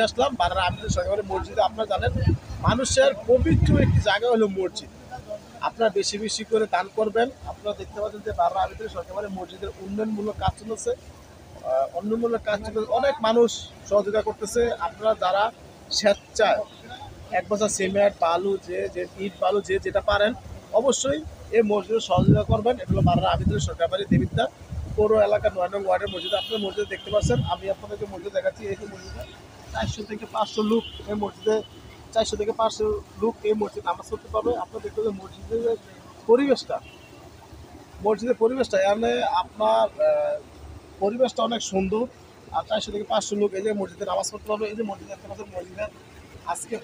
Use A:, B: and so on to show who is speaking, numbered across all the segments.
A: আসলাম বানার আমিদের সরকারি মসজিদে। আপনারা জানেন মানুষের পবিত্র একটি জায়গা হলো মসজিদ। আপনারা বেশি বেশি করে দান করবেন। আপনারা দেখতে পাচ্ছেন যে বাররা আমিদের সরকারি মসজিদের উন্নয়নমূলক কাজ চলেছে। উন্নয়নমূলক কাজ চলতেছে, অনেক মানুষ সহযোগিতা করতেছে। আপনারা যারা স্বেচ্ছায় 1 বছর সিমেন্ট বালু যে ইট বালু যেটা পারেন অবশ্যই এই মসজিদে সহযোগিতা করবেন। এটা হলো বাররা আমিদের সরকারি দেবিদ্যা পৌর এলাকা 9 নং ওয়ার্ডের মসজিদ। আপনারা মসজিদে দেখতে পাচ্ছেন, আমি আপনাদেরকে মসজিদ দেখাচ্ছি। এই যে মসজিদে 400 থেকে 500 লোক এই মসজিদে, 400 থেকে 500 লোক এই মসজিদ নামাজ পড়তে পারবে। আপনারা দেখতে পাবেন মসজিদের পরিবেশটা, এখানে আপনার পরিবেশটা অনেক সুন্দর। আর 400 থেকে 500 লোক এই যে মসজিদে নামাজ পড়তে পারবে। এই যে মসজিদে দেখতে পাচ্ছেন, মসজিদের আজকে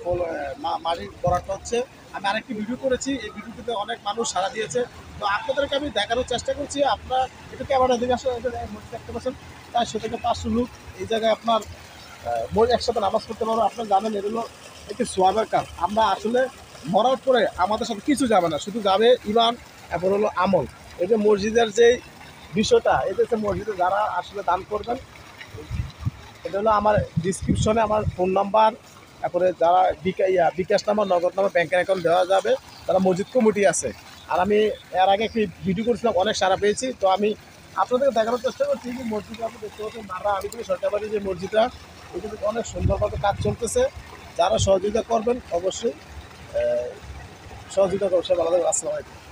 A: মাটির করাটা হচ্ছে। আমি আরেকটি ভিডিও করেছি, এই ভিডিওটিতে অনেক মানুষ সাড়া দিয়েছে। তো আপনাদেরকে আমি দেখানোর চেষ্টা করছি। আপনার একটু ক্যামেরা দিকে আসলে মসজিদ দেখতে পাচ্ছেন 400 থেকে 500 লোক এই জায়গায় আপনার একসাথে নামাজ পড়তে পারবো। আপনারা জানেন এগুলো একটি সোয়াবের কাজ। আমরা আসলে মরার পরে আমাদের সাথে কিছু যাবে না, শুধু যাবে ইমান এবং হলো আমল। এই যে মসজিদের যে বিষয়টা, এই যে মসজিদে যারা আসলে দান করবেন, এটা হলো আমার ডিসক্রিপশনে আমার ফোন নাম্বার, তারপরে যারা বিকাশ নাম্বার, নগদ নাম্বার, ব্যাংকের অ্যাকাউন্ট দেওয়া যাবে। তারা মসজিদ কমিটি আছে। আর আমি এর আগে একটি ভিডিও করেছিলাম, অনেক সাড়া পেয়েছি। তো আমি আপনাদেরকে দেখানোর চেষ্টা করছি যে মসজিদে আপনি দেখতে পাচ্ছেন বাররা আমিদের সরকারি যে মসজিদটা, এগুলো অনেক সুন্দরভাবে কাজ চলতেছে। যারা সহযোগিতা করবেন অবশ্যই সহযোগিতা করছে। ভালো থাকবেন। আসসালামু আলাইকুম।